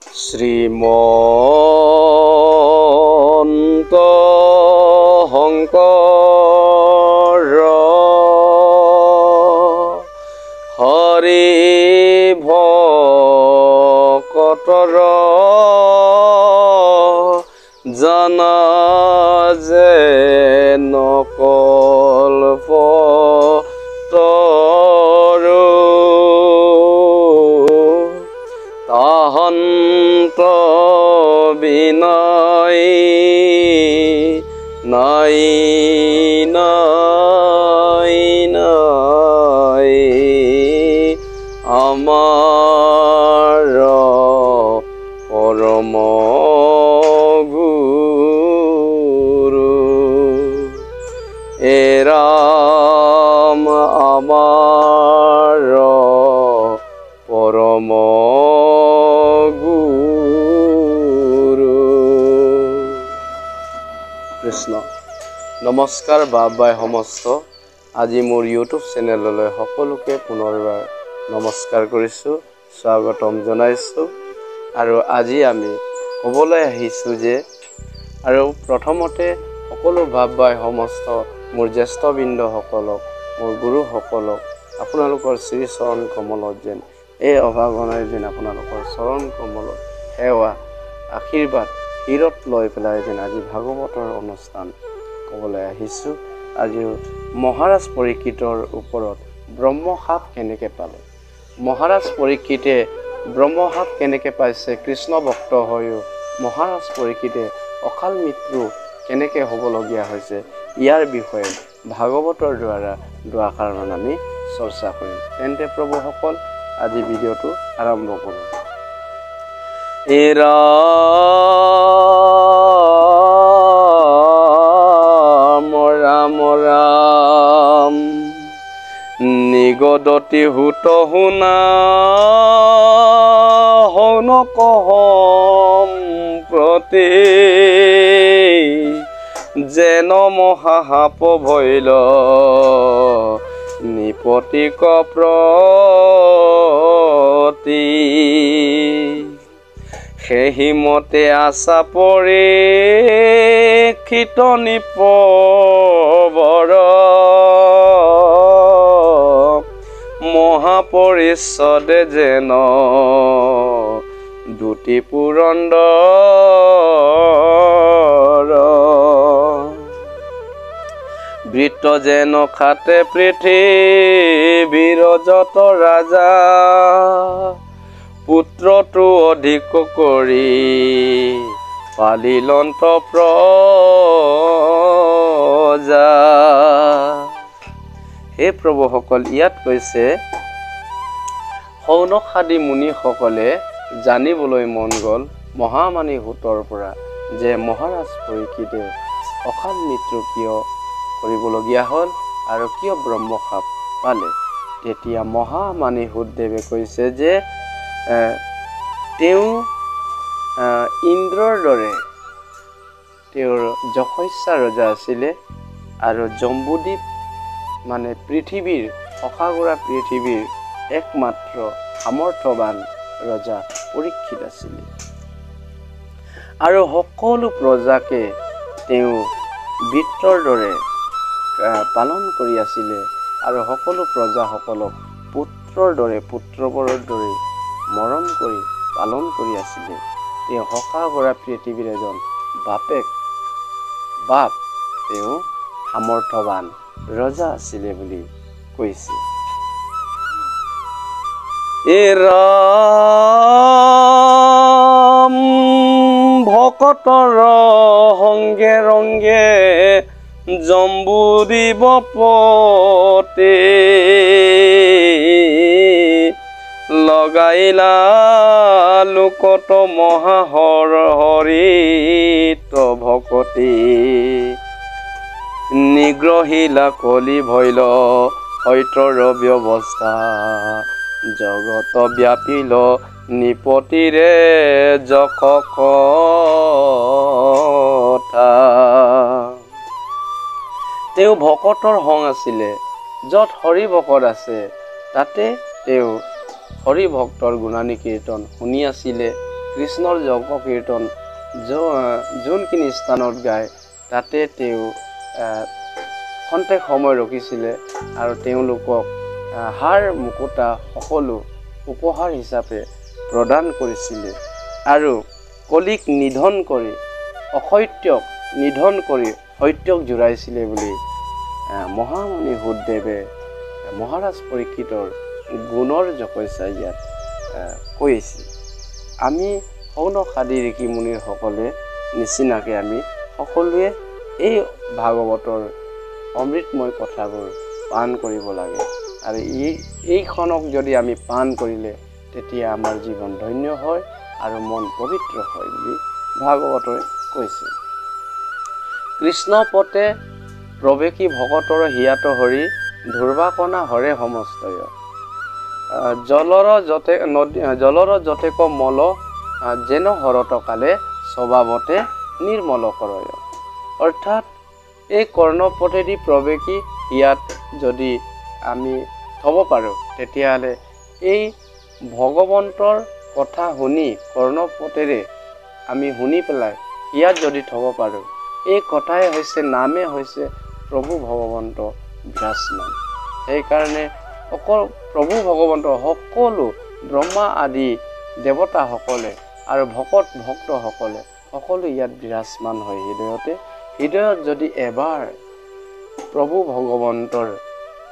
শ্ৰীমন্ত শংকৰ হৰি ভকতৰ জানা যে নকল্প তাহন্ত বিনয় নাই নাই নাই আমাৰ পৰম গুৰু এৰাম আমাৰ পৰম কৃষ্ণ। নমস্কাৰ বাবাই সমস্ত। আজি মোৰ ইউটিউব চেনেললৈ সকলোকে পুনৰবাৰ নমস্কাৰ কৰিছোঁ, স্বাগতম জনাইছোঁ। আৰু আজি আমি ক'বলৈ আহিছোঁ যে আৰু প্ৰথমতে সকলো বাবাই সমস্ত মোৰ জ্যেষ্ঠবৃন্দসকলক, মোৰ গুৰুসকলক আপোনালোকৰ শ্ৰী চৰণ কমলত যেন এই অভাগনাই যেন আপোনালোকৰ চৰণ কমলত সেৱা আশীৰ্বাদ শিৰত লৈ পেলাই যেন আজি ভাগৱতৰ অনুষ্ঠান ক'বলৈ আহিছোঁ। আজি মহাৰাজ পৰীক্ষিতৰ ওপৰত ব্ৰহ্মশাপ কেনেকৈ পালে, মহাৰাজ পৰীক্ষিতে ব্ৰহ্মশাপ কেনেকৈ পাইছে, কৃষ্ণ ভক্ত হৈও মহাৰাজ পৰীক্ষিতে অকাল মৃত্যু কেনেকৈ হ'বলগীয়া হৈছে, ইয়াৰ বিষয়ে ভাগৱতৰ দ্বাৰা দুআষাৰমান আমি চৰ্চা কৰিম। তেন্তে প্ৰভুসকল আজি ভিডিঅ'টো আৰম্ভ কৰোঁ। ৰাম ৰাম ৰাম নিগদতি হুত শুনা শৌনক সম্প্ৰতি যেন মহাসাপ ভৈল নিপতিক প্ৰতি সেইমতে আশা পৰীক্ষিত নিপবৰ মহাপৰিষদে যেন দুটি পুৰন্দৰ বৃত্ত যেন খাতে পৃথিৱীৰ যত ৰাজা পুত্ৰটো অধিক কৰি পালিলন্ত প্ৰজা। হে প্ৰভুসকল, ইয়াত কৈছে শৌনকাদি মুনিসকলে জানিবলৈ মন গ'ল মহামানী হুতৰ পৰা যে মহাৰাজ পৰীক্ষিতে অকাল মৃত্যু কিয় কৰিবলগীয়া হ'ল আৰু কিয় ব্ৰহ্মশাপ পালে। তেতিয়া মহামানী হুতদেৱে কৈছে যে তেওঁ ইন্দ্ৰৰ দৰে তেওঁৰ যশস্যা ৰজা আছিলে আৰু জম্বুদ্বীপ মানে পৃথিৱীৰ অসাগৰা পৃথিৱীৰ একমাত্ৰ সামৰ্থৱান ৰজা পৰীক্ষিত আছিলে আৰু সকলো প্ৰজাকে তেওঁ বৃত্তৰ দৰে পালন কৰি আছিলে আৰু সকলো প্ৰজাসকলক পুত্ৰৰ দৰে পুত্ৰৱৰৰ দৰে মৰম কৰি পালন কৰি আছিলে। তেওঁ হকাগৰা পৃথিৱীৰ এজন বাপ তেওঁ সামৰ্থৱান ৰজা আছিলে বুলি কৈছে। ৰাম ভকতৰ সংগে ৰংগে জম্বুদ্বীপ পতে লগাইলা লোকত মহাহৰ হৰিত ভকতি নিগ্ৰহিলা কলি ভৈল হৈতৰ ব্যৱস্থা জগত ব্যাপিল নিপতিৰে যশ কথা। তেওঁ ভকতৰ সং আছিলে, য'ত হৰি ভকত আছে তাতে তেওঁ হৰি ভক্তৰ গুণানী কীৰ্তন শুনি আছিলে কৃষ্ণৰ যজ্ঞ কীৰ্তন যোনখিনি স্থানত গায় তাতে তেওঁ খন্তেক সময় ৰখিছিলে আৰু তেওঁলোকক হাৰ মুকুতা সকলো উপহাৰ হিচাপে প্ৰদান কৰিছিলে আৰু কলিক নিধন কৰি অসত্যক নিধন কৰি সত্যক জোৰাইছিলে বুলি মহামুনি সুতদেৱে মহাৰাজ পৰীক্ষিতৰ গুণৰ জকৈছা ইয়াত কৈছে। আমি সৌনক আদি ঋষি মুনিৰ সকলে নিচিনাকৈ আমি সকলোৱে এই ভাগৱতৰ অমৃতময় কথাবোৰ পান কৰিব লাগে আৰু এইখনক যদি আমি পান কৰিলে তেতিয়া আমাৰ জীৱন ধন্য হয় আৰু মন পবিত্ৰ হয় বুলি ভাগৱতই কৈছে। কৃষ্ণ পতে প্ৰৱেশী ভকতৰ হিয়াত হৰি ধুৰ্বাকনা হৰে সমস্তয় জলৰ যতেক মল যেন হৰত কালে স্বভাৱতে নিৰ্মল কৰয়। অৰ্থাৎ এই কৰ্ণপথেদি প্ৰৱেশী ইয়াত যদি আমি থ'ব পাৰোঁ তেতিয়াহ'লে এই ভগৱন্তৰ কথা শুনি কৰ্ণপথেৰে আমি শুনি পেলাই ইয়াত যদি থ'ব পাৰোঁ এই কথাই হৈছে নামে হৈছে প্ৰভু ভগৱন্ত বিৰাজমান। সেইকাৰণে অকল প্ৰভু ভগৱন্ত সকলো ব্ৰহ্মা আদি দেৱতাসকলে আৰু ভক্তসকলে সকলো ইয়াত বিৰাজমান হয় হৃদয়ত যদি এবাৰ প্ৰভু ভগৱন্তৰ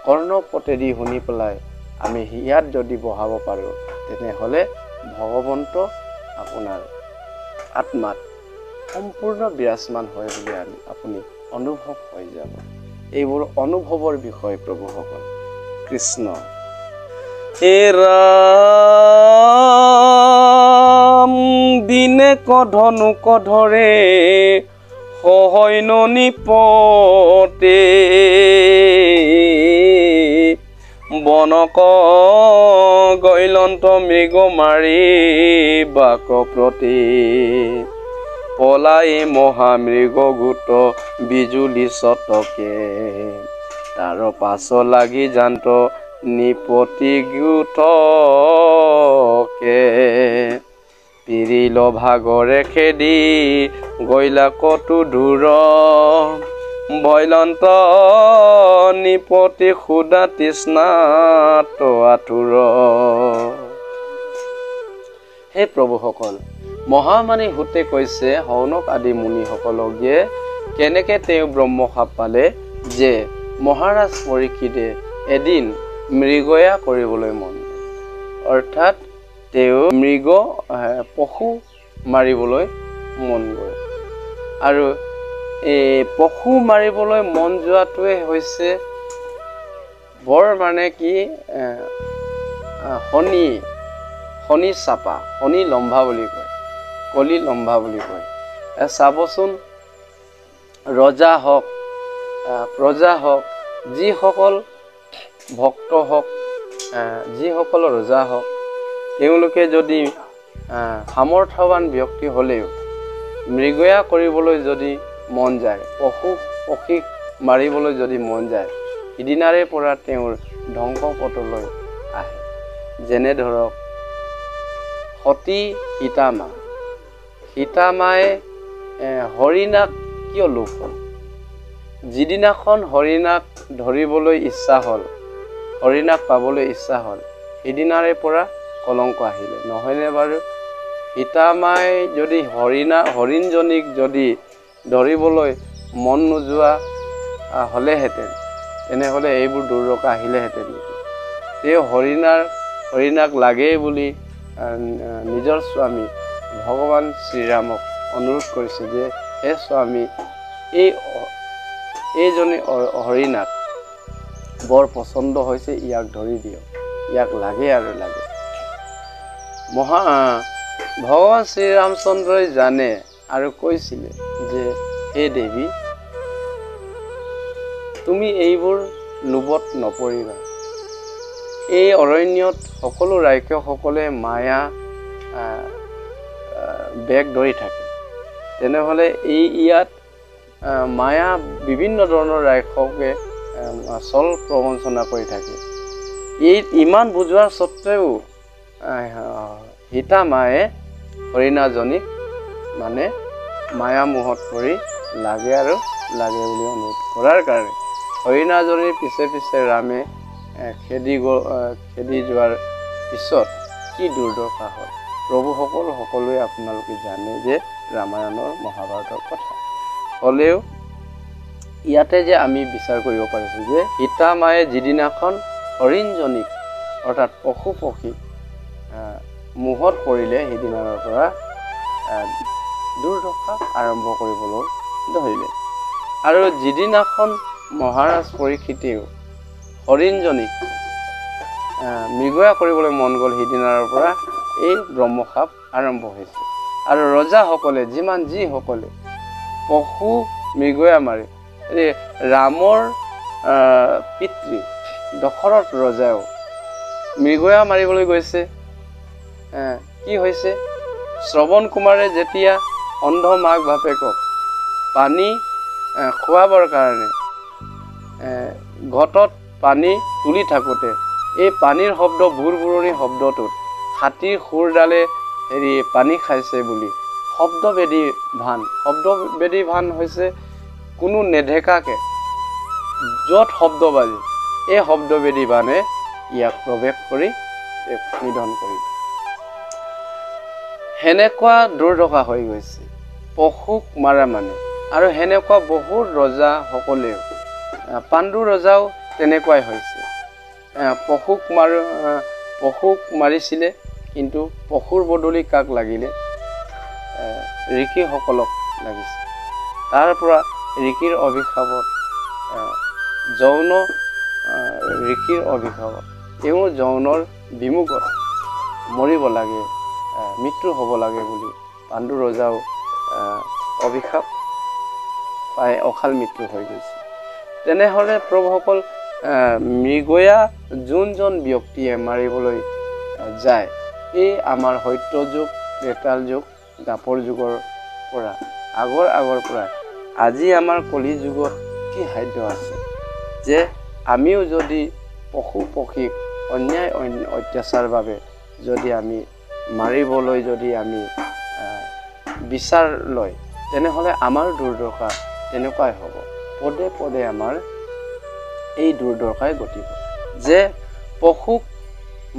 কৰ্ণপথেদি শুনি পেলাই আমি ইয়াত যদি বহাব পাৰোঁ তেনেহ'লে ভগৱন্ত আপোনাৰ আত্মাত সম্পূৰ্ণ বিৰাজমান হয় বুলি আপুনি অনুভৱ হৈ যাব। এইবোৰ অনুভৱৰ বিষয় প্ৰভুসকল। কৃষ্ণ হে ৰাম দিনে কধনুক ধৰে সহৈন নিপতে বনক গৈলন্ত মৃগ মাৰি বাক প্ৰতি পলাই মহামৃগ গোট বিজুলি চটকে তাৰ পাছ লাগি জান্ত নিপতি গোটকে পিৰিল ভাগৰে খেদি গৈলা কতো দূৰ ভৈলন্ত নিপতি সুদা তৃষ্ণাত আতুৰ। হে প্ৰভুসকল, মহামানী সুতে কৈছে সৌনক আদি মুনিসকলক যে কেনেকৈ তেওঁ ব্ৰহ্মশাপ পালে যে মহাৰাজ পৰীক্ষিতে এদিন মৃগয়া কৰিবলৈ মন গ'ল। অৰ্থাৎ তেওঁ পশু মাৰিবলৈ মন গ'ল আৰু এই পশু মাৰিবলৈ মন যোৱাটোৱে হৈছে বৰ মানে কি শনি চাপা, শনি লম্ভা বুলি কয়, কলি লম্ভা বুলি কয়। চাবচোন ৰজা হওক প্ৰজা হওক যিসকল ভক্ত হওক যিসকল ৰজা হওক তেওঁলোকে যদি সামৰ্থৱান ব্যক্তি হ'লেও মৃগয়া কৰিবলৈ যদি মন যায়, পক্ষীক মাৰিবলৈ যদি মন যায়, সিদিনাৰে পৰা তেওঁৰ ধ্বংস পথলৈ আহে। যেনে ধৰক সতী সীতামায়ে হৰিণাক কিয় লোভ হ'ল? যিদিনাখন হৰিণাক ধৰিবলৈ ইচ্ছা হ'ল, হৰিণাক পাবলৈ ইচ্ছা হ'ল, সিদিনাৰে পৰা কলংক আহিলে, নহয়নে বাৰু? সীতামায়ে যদি হৰিণজনীক যদি ধৰিবলৈ মন নোযোৱা হ'লেহেঁতেন তেনেহ'লে এইবোৰ দুৰ্দশা আহিলেহেঁতেন নেকি? তেওঁ হৰিণাক লাগেই বুলি নিজৰ স্বামী ভগৱান শ্ৰীৰামক অনুৰোধ কৰিছে যে হে স্বামী, এইজনী হৰিণাক বৰ পচন্দ হৈছে, ইয়াক ধৰি দিয়ক, ইয়াক লাগে আৰু লাগে। ভগৱান শ্ৰীৰামচন্দ্ৰই জানে আৰু কৈছিলে যে হে দেৱী, তুমি এইবোৰ লোভত নপৰিবা। এই অৰণ্যত সকলো ৰাক্ষসকলে মায়া বেগ ধৰি থাকে, তেনেহ'লে ইয়াত মায়া বিভিন্ন ধৰণৰ ৰাক্ষসে চল প্ৰবঞ্চনা কৰি থাকে। ইমান বুজোৱাৰ স্বত্বেও সীতামায়ে হৰিণাজনীক মানে মায়া মোহত পৰি লাগে আৰু লাগে বুলি অনুৰোধ কৰাৰ কাৰণে হৰিণাজনীৰ পিছে পিছে ৰামে খেদি যোৱাৰ পিছত কি দুৰ্দশা হয় প্ৰভু সকলোৱে আপোনালোকে জানে যে ৰামায়ণৰ মহাভাৰতৰ কথা হ'লেও ইয়াতে যে আমি বিচাৰ কৰিব পাৰিছোঁ যে সীতা মায়ে যিদিনাখন হৰিণজনীক অৰ্থাৎ পশু পক্ষীক মোহত পৰিলে সেইদিনাৰ পৰা দুৰ্দশা আৰম্ভ কৰিবলৈ ধৰিলে আৰু যিদিনাখন মহাৰাজ পৰীক্ষিতেও হৰিণজনীক মৃগয়া কৰিবলৈ মন গ'ল সেইদিনাৰ পৰা এই ব্ৰহ্মশাপ আৰম্ভ হৈছে আৰু ৰজাসকলে যিসকলে পশু মৃগয়া মাৰি ৰামৰ পিতৃ দশৰথ ৰজাও মৃগয়া মাৰিবলৈ গৈছে কি হৈছে শ্ৰৱণ কুমাৰে যেতিয়া অন্ধ মাক বাপেকক পানী খোৱাবৰ কাৰণে ঘটত পানী তুলি থাকোঁতে এই পানীৰ শব্দ বুৰবুৰণি শব্দটোত হাতীৰ খুৰডালে পানী খাইছে বুলি শব্দবেদী ভান হৈছে কোনো নেঢেকাকে য'ত শব্দ বাজে এই শব্দবেদী ভানে ইয়াক প্ৰৱেশ কৰি নিধন কৰিব সেনেকুৱা দুৰ্দশা হৈ গৈছে পশুক মাৰা মানে আৰু সেনেকুৱা বহুত ৰজাসকলেও পাণ্ডু ৰজাও তেনেকুৱাই হৈছে পশুক মাৰিছিলে কিন্তু পশুৰ বদলি কাক লাগিলে ঋষিসকলক লাগিছে তাৰ পৰা ঋষিৰ অভিশাপত ঋষিৰ অভিশাপত তেওঁ যৌনৰ বিমুখত মৰিব লাগে মৃত্যু হ'ব লাগে বুলি পাণ্ডু ৰজাও অভিশাপ পাই অকাল মৃত্যু হৈ গৈছে তেনেহ'লে প্ৰভুসকল মৃগয়া যোনজন ব্যক্তিয়ে মাৰিবলৈ যায় এই আমাৰ সত্য যুগ ত্ৰেতাল যুগ দ্বাপৰ যুগৰ পৰা আগৰ পৰা আজি আমাৰ কলি যুগত কি সাধ্য আছে যে আমিও যদি পশু পক্ষীক অন্যায় অত্যাচাৰ বাবে যদি আমি মাৰিবলৈ যদি আমি বিচাৰ লয় তেনেহ'লে আমাৰ দুৰ্দশা তেনেকুৱাই হ'ব পদে পদে আমাৰ এই দুৰ্দশাই ঘটিব যে পশুক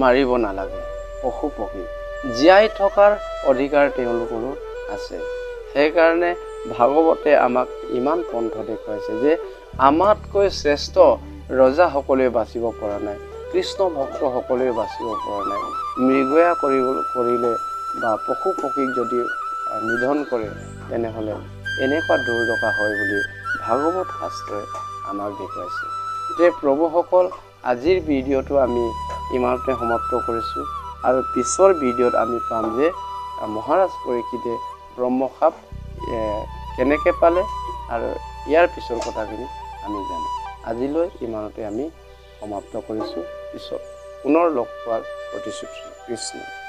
মাৰিব নালাগে পশু পক্ষী জীয়াই থকাৰ অধিকাৰ তেওঁলোকৰো আছে সেইকাৰণে ভাগৱতে আমাক ইমান পন্থ দেখুৱাইছে যে আমাতকৈ শ্ৰেষ্ঠ ৰজাসকলে বাচিব পৰা নাই কৃষ্ণ ভক্তসকলে বাচিব পৰা নাই মৃগয়া কৰিলে বা পশু পক্ষীক যদি নিধন কৰে তেনেহ'লে এনেকুৱা দুৰ্দশা হয় বুলি ভাগৱত শাস্ত্ৰই আমাক দেখুৱাইছে যে প্ৰভুসকল আজিৰ ভিডিঅ'টো আমি ইমানতে সমাপ্ত কৰিছোঁ আৰু পিছৰ ভিডিঅ'ত আমি পাম যে মহাৰাজ পৰীক্ষিতে ব্ৰহ্মশাপ কেনেকৈ পালে আৰু ইয়াৰ পিছৰ কথাখিনি আমি জানো আজিলৈ ইমানতে আমি সমাপ্ত কৰিছোঁ পিছত পুনৰ লগ পোৱাৰ প্ৰতিশ্ৰুতি কৃষ্ণ